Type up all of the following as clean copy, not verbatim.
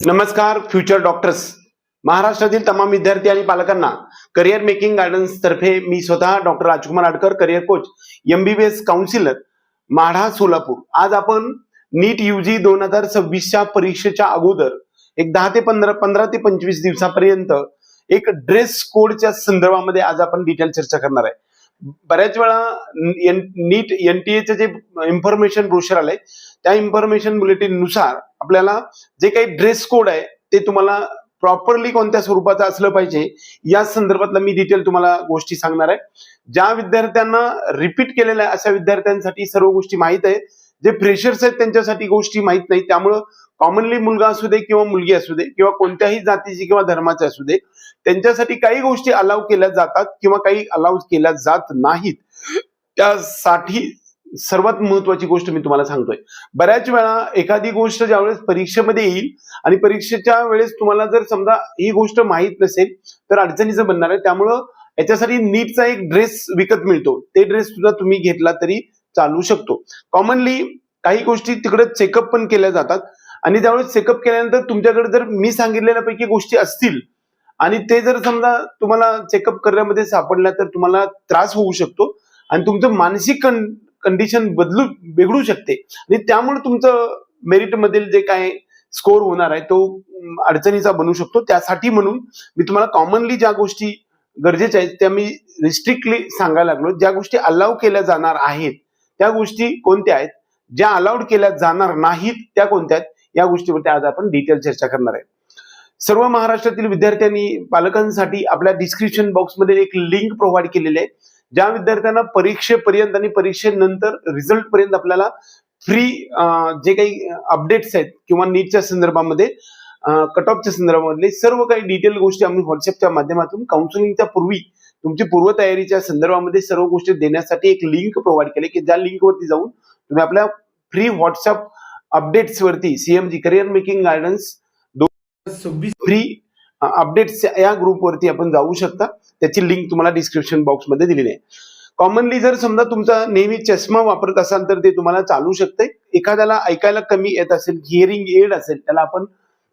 नमस्कार future doctors. महाराष्ट्रातील तमाम विद्यार्थी आणि पालकांना करिअर मेकिंग गायडन्स तर्फे मी स्वतः doctor Rajkumar Adkar, career coach, MBBS counsellor, Madha, Solapur. आज आपण नीट UG 2026च्या परीक्षेच्या अगोदर एक 10 ते 15 ते 25 दिवसापर्यंत एक ड्रेस कोडच्या संदर्भामध्ये आज आपण डिटेल चर्चा करणार आहे. बऱ्याच वेळा नीट NTA जे इन्फॉर्मेशन ब्रोशर आलंय त्या इन्फॉर्मेशन बुलेटिन नुसार आपल्याला जे काही ड्रेस कोड आहे ते तुम्हाला प्रॉपरली कोणत्या स्वरूपाचं असलं पाहिजे या संदर्भातला मी डिटेल तुम्हाला गोष्टी सांगणार आहे. ज्या विद्यार्थ्यांना रिपीट केलेल्या अशा विद्यार्थ्यांसाठी सर्व गोष्टी माहीत आहे. जे फ्रेशर्स आहेत त्यांच्यासाठी गोष्टी माहीत नाही. त्यामुळं कॉमनली मुलगा असू दे किंवा मुलगी असू दे किंवा कोणत्याही जातीची किंवा धर्माचे असू दे त्यांच्यासाठी काही गोष्टी अलाव केल्या जातात किंवा काही अलाव केल्या जात नाहीत. त्यासाठी सर्वात महत्वाची गोष्ट मी तुम्हाला सांगतोय. बऱ्याच वेळा एखादी गोष्ट ज्यावेळेस परीक्षेमध्ये येईल आणि परीक्षेच्या वेळेस तुम्हाला जर समजा ही गोष्ट माहीत नसेल तर अडचणीचं बनणार आहे. त्यामुळं याच्यासाठी नीटचा एक ड्रेस विकत मिळतो. ते ड्रेस सुद्धा तुम्ही घेतला तरी चालू शकतो. कॉमनली काही गोष्टी तिकडे चेकअप पण केल्या जातात आणि त्यावेळेस चेकअप केल्यानंतर तुमच्याकडे जर मी सांगितलेल्यापैकी गोष्टी असतील आणि ते जर समजा तुम्हाला चेकअप करण्यामध्ये सापडल्या तर तुम्हाला त्रास होऊ शकतो आणि तुमचं मानसिक कंडिशन बिघडू शकते आणि त्यामुळे तुमचं मेरिट मधील जे काय स्कोर होणार आहे तो अडचणीचा बनू शकतो. त्यासाठी म्हणून मी तुम्हाला कॉमनली ज्या गोष्टी गरजेच्या आहेत त्या मी रिस्ट्रिक्टली सांगायला लागलो. ज्या गोष्टी अलाव केल्या जाणार आहेत त्या गोष्टी कोणत्या आहेत, ज्या अलाउड केल्या जाणार नाहीत त्या कोणत्या आहेत, या गोष्टीवरती आज आपण डिटेल चर्चा करणार आहे. सर्व महाराष्ट्रातील विद्यार्थ्यांनी पालकांसाठी आपल्या डिस्क्रिप्शन बॉक्समध्ये एक लिंक प्रोव्हाइड केलेली आहे. ज्या विद्यार्थ्यांना परीक्षेपर्यंत आणि परीक्षेनंतर रिझल्ट पर्यंत आपल्याला फ्री जे काही अपडेट्स आहेत किंवा नीटच्या संदर्भामध्ये कट ऑफच्या संदर्भामधले सर्व काही डिटेल गोष्टी आम्ही व्हॉट्सअपच्या माध्यमातून काउन्सिलिंगच्या पूर्वी तुमची पूर्वतयारीच्या संदर्भामध्ये सर्व गोष्टी देण्यासाठी एक लिंक प्रोव्हाइड केली की ज्या लिंकवरती जाऊन तुम्ही आपल्या फ्री व्हॉट्सअप अपडेट्स वरती CMG career making guidance 2026 free updates या ग्रुपवरती आपण जाऊ शकता. त्याची लिंक तुम्हाला डिस्क्रिप्शन बॉक्समध्ये दिलेली आहे. कॉमनली जर समजा तुमचा नेहमी चष्मा वापरत असाल तर ते तुम्हाला चालू शकते. एखाद्याला ऐकायला कमी येत असेल, हिअरिंग एड असेल, त्याला आपण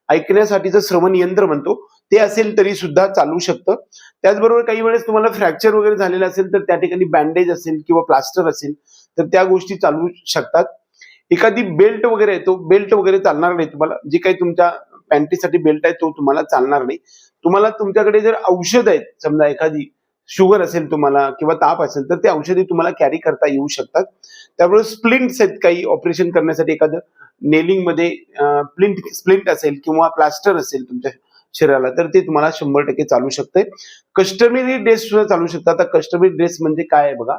ऐकण्यासाठीचं श्रवण यंत्र म्हणतो, ते असेल तरी सुद्धा चालू शकतं. त्याचबरोबर काही वेळेस तुम्हाला फ्रॅक्चर वगैरे झालेलं असेल तर त्या ठिकाणी बँडेज असेल किंवा प्लास्टर असेल तर त्या गोष्टी चालू शकतात. एखादी बेल्ट वगैरे आहे तो बेल्ट वगैरे चालणार नाही तुम्हाला. जे काही तुमच्या पॅन्टीसाठी बेल्ट आहे तो तुम्हाला चालणार नाही. तुम्हाला तुमच्याकडे जर औषध आहेत, समजा एखादी शुगर असेल तुम्हाला किंवा ताप असेल तर ते औषधी तुम्हाला कॅरी करता येऊ शकतात. त्यामुळे स्प्लिंट्स आहेत, काही ऑपरेशन करण्यासाठी एखादं नेलिंग मध्ये स्प्लिंट असेल किंवा प्लास्टर असेल तुमच्या शरीराला तर ते तुम्हाला 100% चालू शकते. कस्टमरी ड्रेस सुद्धा चालू शकतात. आता कस्टमरी ड्रेस म्हणजे काय आहे बघा.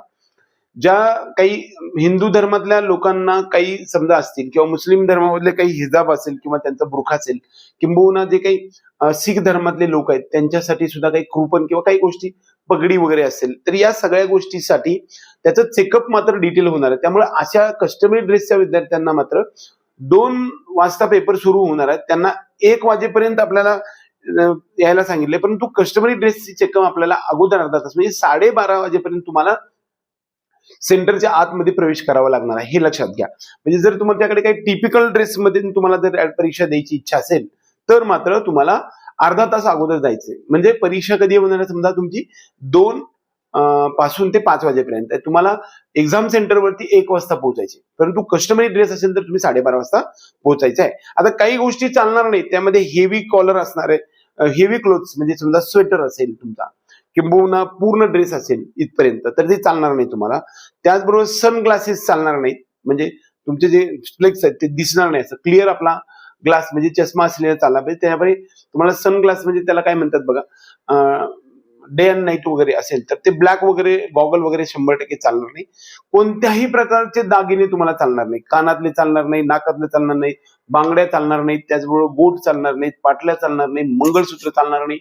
ज्या काही हिंदू धर्मातल्या लोकांना काही समजा असतील किंवा मुस्लिम धर्मामधले काही हिजाब असेल किंवा त्यांचा बुरखा असेल किंबहुना जे काही शीख धर्मातले लोक आहेत त्यांच्यासाठी सुद्धा काही कृपण किंवा काही गोष्टी पगडी वगैरे असेल तर या सगळ्या गोष्टीसाठी त्याचं चेकअप मात्र डिटेल होणार आहे. त्यामुळे अशा कस्टमरी ड्रेसच्या विद्यार्थ्यांना मात्र 2 वाजता पेपर सुरू होणार आहेत. त्यांना 1 वाजेपर्यंत आपल्याला यायला सांगितले, परंतु कस्टमरी ड्रेसची चेकअप आपल्याला अगोदर अर्धा तास म्हणजे 12:30 वाजेपर्यंत तुम्हाला सेंटरच्या आतमध्ये प्रवेश करावा लागणार आहे. हे लक्षात घ्या. म्हणजे जर तुमच्याकडे काही टिपिकल ड्रेसमध्ये तुम्हाला जर परीक्षा द्यायची इच्छा असेल तर मात्र तुम्हाला अर्धा तास अगोदर जायचंय. म्हणजे परीक्षा कधी होणार आहे समजा तुमची 2 पासून ते 5 वाजेपर्यंत तुम्हाला एक्झाम सेंटरवरती 1 वाजता पोहोचायचे, परंतु कस्टमरी ड्रेस असेल तर तुम्ही 12:30 वाजता पोहोचायचं आहे. आता काही गोष्टी चालणार नाही, त्यामध्ये हेवी कॉलर असणार आहे, हेवी क्लोथ्स म्हणजे समजा स्वेटर असेल तुमचा किंबहुना पूर्ण ड्रेस असेल इथपर्यंत तर ते चालणार नाही तुम्हाला. त्याचबरोबर सन ग्लासेस चालणार नाहीत, म्हणजे तुमचे जे फ्लेक्स आहेत ते दिसणार नाही. असं क्लिअर आपला ग्लास म्हणजे चष्मा असलेला चालला पाहिजे. त्यामुळे तुम्हाला सन ग्लास म्हणजे त्याला काय म्हणतात बघा, डे अँड नाईट वगैरे असेल तर ते ब्लॅक वगैरे गॉगल वगैरे 100% चालणार नाही. कोणत्याही प्रकारचे दागिने तुम्हाला चालणार नाही. कानातले चालणार नाही, नाकातले चालणार नाही, बांगड्या चालणार नाहीत, त्याचबरोबर बोट चालणार नाहीत, पाटल्या चालणार नाही, मंगळसूत्र चालणार नाही,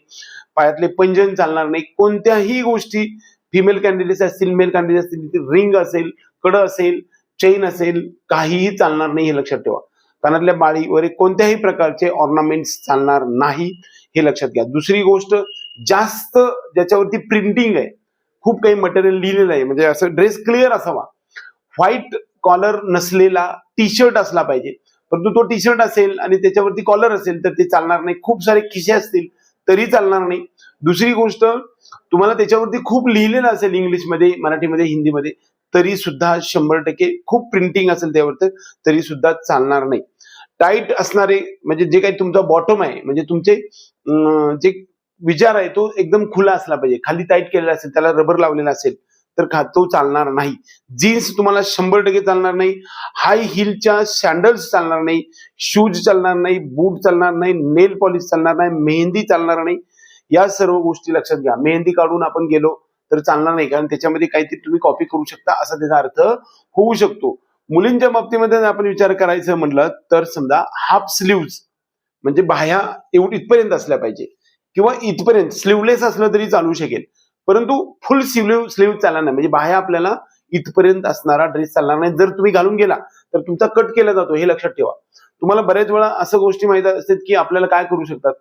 पायातले पैंजण चालणार नाही. कोणत्याही गोष्टी फिमेल कॅन्डिडेट्स असतील, मेल कॅन्डिडेट असतील, रिंग असेल, कडं असेल, चेन असेल, काहीही चालणार नाही. हे लक्षात ठेवा. कानातल्या बाळी वगैरे कोणत्याही प्रकारचे ऑर्नामेंट्स चालणार नाही, हे लक्षात घ्या. दुसरी गोष्ट, जास्त ज्याच्यावरती प्रिंटिंग आहे, खूप काही मटेरियल लिहिलेलं आहे, म्हणजे असं ड्रेस क्लिअर असावा. व्हाईट कॉलर नसलेला टी शर्ट असला पाहिजे, परंतु तो टी शर्ट असेल आणि त्याच्यावरती कॉलर असेल तर ते चालणार नाही. खूप सारे खिसे असतील तरी चालणार नाही. दुसरी गोष्ट, तुम्हाला त्याच्यावरती खूप लिहिलेलं असेल इंग्लिशमध्ये, मराठीमध्ये, हिंदीमध्ये, तरी सुद्धा 100% खूप प्रिंटिंग असेल त्यावरती तरी सुद्धा चालणार नाही. टाईट असणारे म्हणजे जे काही तुमचा बॉटम आहे, म्हणजे तुमचे जे विचार आहे तो एकदम खुला असला पाहिजे. खाली टाईट केलेला असेल, त्याला रबर लावलेला असेल तर तो चालणार नाही. जीन्स तुम्हाला 100% चालणार नाही. हाय हिलच्या सॅन्डल्स चालणार नाही. शूज चालणार नाही. बूट चालणार नाही. नेल पॉलिश चालणार नाही. मेहंदी चालणार नाही. या सर्व गोष्टी लक्षात घ्या. मेहंदी काढून आपण गेलो तर चालणार नाही, कारण त्याच्यामध्ये काहीतरी तुम्ही कॉपी करू शकता असा त्याचा अर्थ होऊ शकतो. मुलींच्या बाबतीमध्ये आपण विचार करायचं म्हटलं तर समजा हाफ स्लीव्ज म्हणजे बाह्या इथपर्यंत असल्या पाहिजे किंवा इथपर्यंत स्लीवलेस असलं तरी चालू शकेल, परंतु फुल स्लीव चालणार नाही. म्हणजे बाह्या आपल्याला इथपर्यंत असणारा ड्रेस चालणार नाही. जर तुम्ही घालून गेला तर तुमचा कट केला जातो, हे लक्षात ठेवा. तुम्हाला बऱ्याच वेळा असं गोष्टी माहिती असतात की आपल्याला काय करू शकतात,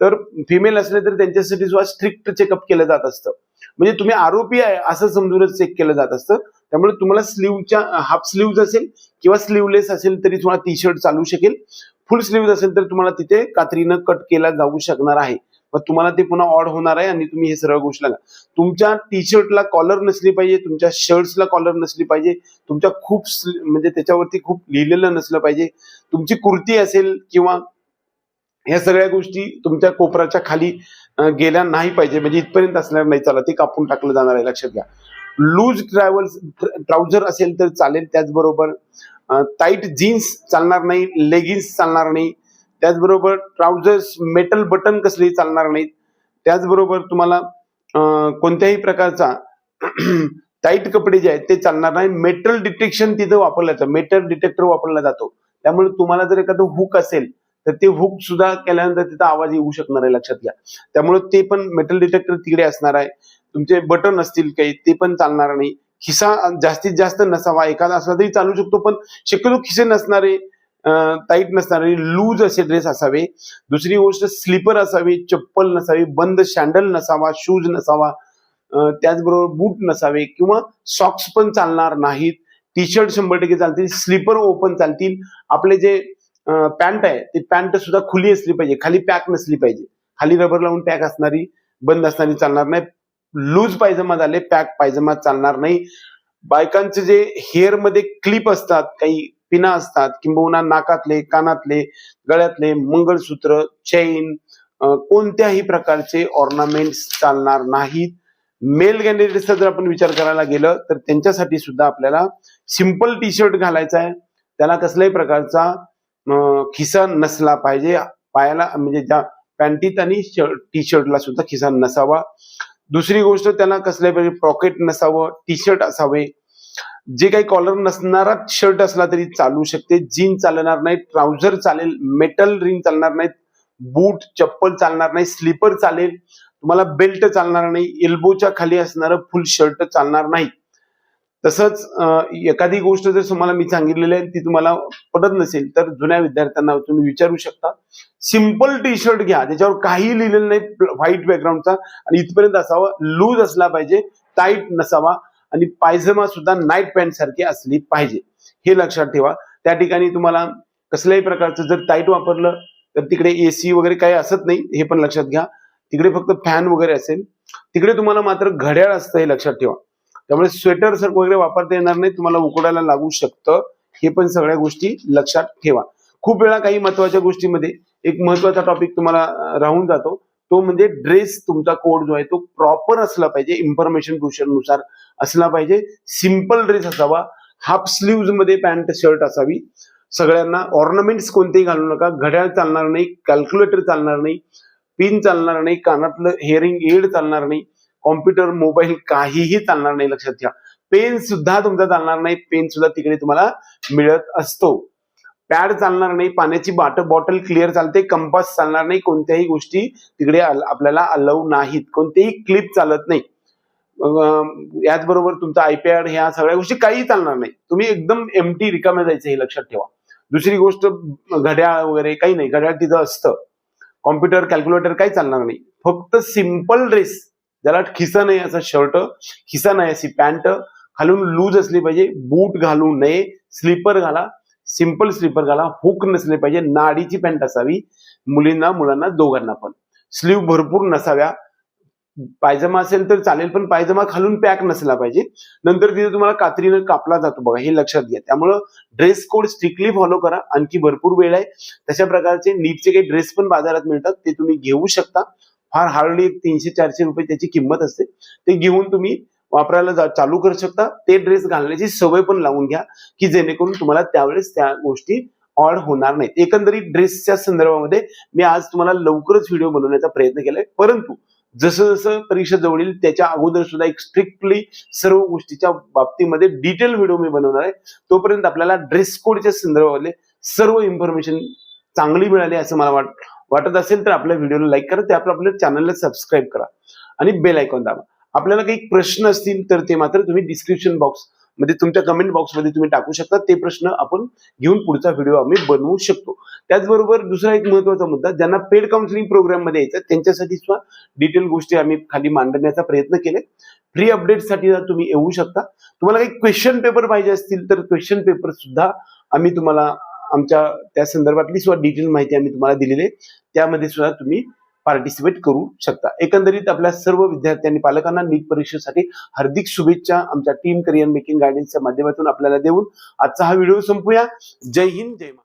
तर फिमेल असले तर त्यांच्यासाठी सुद्धा स्ट्रिक्ट चेकअप केलं जात असतं. म्हणजे तुम्ही आरोपी आहे असं समजूनच चेक केलं जात असतं. त्यामुळे तुम्हाला स्लीवच्या हाफ स्लीव्ज असेल किंवा स्लीवलेस असेल तरी तुम्हाला टी शर्ट चालू शकेल. फुल स्लीव्ज असेल तर तुम्हाला तिथे कात्रीनं कट केला जाऊ शकणार आहे. मग तुम्हाला ते पुन्हा ऑड होणार आहे आणि तुम्ही हे सर्व गोष्टी लागा. तुमच्या टी शर्टला कॉलर नसली पाहिजे, तुमच्या शर्ट्सला कॉलर नसली पाहिजे, तुमच्या खूप म्हणजे त्याच्यावरती खूप लिहिलेलं नसलं पाहिजे. तुमची कुर्ती असेल किंवा ह्या सगळ्या गोष्टी तुमच्या कोपराच्या खाली गेल्या नाही पाहिजे, म्हणजे इथपर्यंत असणार नाही. चला ते कापून टाकलं जाणार आहे, लक्षात घ्या. लूज ट्राउझर असेल तर चालेल. त्याचबरोबर टाईट जीन्स चालणार नाही. लेगिन्स चालणार नाही. त्याचबरोबर ट्राउझर्स मेटल बटन कसलेही चालणार नाहीत. त्याचबरोबर तुम्हाला कोणत्याही प्रकारचा टाईट कपडे जे आहेत ते चालणार नाही. मेटल डिटेक्शन तिथं वापरलं जातं, मेटल डिटेक्टर वापरला जातो. त्यामुळे तुम्हाला जर एखादं हुक असेल तर ते हुक सुद्धा केल्यानंतर तिथं आवाज येऊ शकणार आहे, लक्षात घ्या. त्यामुळे ते पण मेटल डिटेक्टर तिकडे असणार आहे. तुमचे बटन असतील काही ते पण चालणार नाही. खिसा जास्तीत जास्त नसावा, एखादा असला तरी चालू शकतो, पण शक्यतो खिसे नसणारे, टाईट नसणारे, लूज असे ड्रेस असावे. दुसरी गोष्ट, स्लीपर असावी, चप्पल नसावी, बंद सँडल नसावा, शूज नसावा, त्याचबरोबर बूट नसावे किंवा सॉक्स पण चालणार नाहीत. टी शर्ट 100% चालतील. स्लीपर ओपन चालतील. आपले जे पॅन्ट आहे ती पॅन्ट सुद्धा खुली असली पाहिजे, खाली पॅक नसली पाहिजे. खाली रबर लावून पॅक असणारी, बंद असणारी चालणार नाही. लूज पायजमा झाले, पॅक पायजमा चालणार नाही. बायकांचे जे हेअर मध्ये क्लिप असतात, काही पिना असतात, किंबहुना नाकातले, कानातले, गळ्यातले, मंगळसूत्र, चेन, कोणत्याही प्रकारचे ऑर्नामेंट्स चालणार नाहीत. मेल कॅन्डिडेटचा जर आपण विचार करायला गेलं तर त्यांच्यासाठी सुद्धा आपल्याला सिंपल टी शर्ट घालायचा आहे. त्याला कसल्याही प्रकारचा खिसा नसला पाहिजे. पायाला म्हणजे ज्या पॅन्टीत आणि टी शर्टला सुद्धा खिसा नसावा. दुसरी गोष्ट, त्यांना कसल्याही प्रकारे पॉकेट नसावं. टी शर्ट असावे. जे काही कॉलर नसणारा शर्ट असला तरी चालू शकते. जीन्स चालणार नाही. ट्राउझर चालेल. मेटल रिंग चालणार नाहीत. बूट चप्पल चालणार नाही. स्लीपर चालेल. तुम्हाला बेल्ट चालणार नाही. एल्बोच्या खाली असणारं फुल शर्ट चालणार नाही. तसंच एखादी गोष्ट जर तुम्हाला मी सांगितलेली आहे ती तुम्हाला पटत नसेल तर जुन्या विद्यार्थ्यांना तुम्ही विचारू शकता. सिंपल टी शर्ट घ्या, त्याच्यावर काही लिहिलेलं नाही, व्हाईट बॅकग्राऊंडचा, आणि इथपर्यंत असावा. लूज असला पाहिजे, टाईट नसावा, आणि पायजमा सुद्धा नाईट पॅन्ट सारखी असली पाहिजे. हे लक्षात ठेवा. त्या ठिकाणी तुम्हाला कसल्याही प्रकारचं जर टाईट वापरलं तर तिकडे एसी वगैरे काही असत नाही, हे पण लक्षात घ्या. तिकडे फक्त फॅन वगैरे असेल. तिकडे तुम्हाला मात्र घड्याळ असतं, हे लक्षात ठेवा. त्यामुळे स्वेटर वगैरे वापरता येणार नाही, तुम्हाला उकडायला लागू शकतं. हे पण सगळ्या गोष्टी लक्षात ठेवा. खूप वेळा काही महत्वाच्या गोष्टीमध्ये एक महत्वाचा टॉपिक तुम्हाला राहून जातो, तो म्हणजे ड्रेस. तुमचा कोड जो आहे तो प्रॉपर असला पाहिजे, इन्फॉर्मेशन नुसार असला पाहिजे. सिंपल ड्रेस असावा. हाफ स्लीव्ज मध्ये पॅन्ट शर्ट असावी. सगळ्यांना ऑर्नामेंट्स कोणतेही घालू नका. घड्याळ चालणार नाही. कॅल्क्युलेटर चालणार नाही. पिन चालणार नाही. कानातलं हेअरिंग एड चालणार नाही. कॉम्प्युटर, मोबाईल काहीही चालणार नाही, लक्षात घ्या. पेन सुद्धा तुमचा चालणार नाही. पेन सुद्धा तिकडे तुम्हाला मिळत असतो. पॅड चालणार नाही. पाण्याची बॉटल क्लिअर चालते. कंपास चालणार नाही. कोणत्याही गोष्टी तिकडे आपल्याला अलाऊ नाहीत. कोणतेही क्लिप चालत नाही. याचबरोबर तुमचा आयपॅड, ह्या सगळ्या गोष्टी काही चालणार नाही. तुम्ही एकदम एम्प्टी रिकामे जायचं, हे लक्षात ठेवा. दुसरी गोष्ट, घड्याळ वगैरे काही नाही. घड्याळ तिथं असतं. कॉम्प्युटर, कॅल्क्युलेटर काही चालणार नाही. फक्त सिंपल ड्रेस, ज्याला खिसा नाही असा शर्ट, खिसा नाही अशी पॅन्ट, खालून लूज असली पाहिजे. बूट घालू नये. स्लीपर घाला. सिंपल स्लीपर घाला, हुक नसले पाहिजे, नाडीची पॅन्ट असावी, मुलींना मुलांना दोघांना पण. स्लीव भरपूर नसाव्या. पायजमा असेल तर चालेल, पण पायजमा खालून पॅक नसला पाहिजे. नंतर तिथे तुम्हाला कात्रीनं कापला जातो बघा, हे लक्षात घ्या. त्यामुळं ड्रेस कोड स्ट्रिक्टली फॉलो करा. आणखी भरपूर वेळ आहे. तशा प्रकारचे नीटचे काही ड्रेस पण बाजारात मिळतात, ते तुम्ही घेऊ शकता. फार हार्डली 300-400 रुपये त्याची किंमत असते. ते घेऊन तुम्ही वापरायला चालू करू शकता. ते ड्रेस घालण्याची सवय पण लावून घ्या, की जेणेकरून तुम्हाला त्यावेळेस त्या गोष्टी ऑड होणार नाहीत. एकंदरीत ड्रेसच्या संदर्भामध्ये मी आज तुम्हाला लवकरच व्हिडिओ बनवण्याचा प्रयत्न केलाय, परंतु जसं जसं परीक्षा जवळ येईल त्याच्या अगोदर सुद्धा एक स्ट्रिक्टली सर्व गोष्टीच्या बाबतीमध्ये डिटेल व्हिडिओ मी बनवणार आहे. तोपर्यंत आपल्याला ड्रेस कोडच्या संदर्भामध्ये सर्व इन्फॉर्मेशन चांगली मिळाली असं मला वाटत असेल तर आपल्या व्हिडिओला लाईक करा, त्याप्रमाणे आपल्या चॅनलला सबस्क्राईब करा आणि बेल आयकॉन दाबा. आपल्याला काही प्रश्न असतील तर ते मात्र तुम्ही डिस्क्रिप्शन बॉक्स मध्ये तुमच्या कमेंट बॉक्समध्ये तुम्ही टाकू शकता. ते प्रश्न आपण घेऊन पुढचा व्हिडिओ आम्ही बनवू शकतो. त्याचबरोबर दुसरा एक महत्त्वाचा मुद्दा, ज्यांना पेड काउन्सिलिंग प्रोग्राम मध्ये यायचं त्यांच्यासाठी सुद्धा डिटेल गोष्टी आम्ही खाली मांडण्याचा प्रयत्न केले. फ्री अपडेटसाठी तुम्ही येऊ शकता. तुम्हाला काही क्वेश्चन पेपर पाहिजे असतील तर क्वेश्चन पेपर सुद्धा आम्ही तुम्हाला आमच्या त्या संदर्भातली सुद्धा डिटेल माहिती आम्ही तुम्हाला दिलेली आहे. त्यामध्ये सुद्धा तुम्ही पार्टिसिपेट करू शकता. एकंदरीत आपल्या सर्व विद्यार्थी आणि पालकांना नीट परीक्षेसाठी हार्दिक शुभेच्छा आमच्या टीम करियर मेकिंग गायडन्सच्या माध्यमातून आपल्याला देऊन आजचा हा व्हिडिओ संपूया. जय हिंद, जय महाराष्ट्र.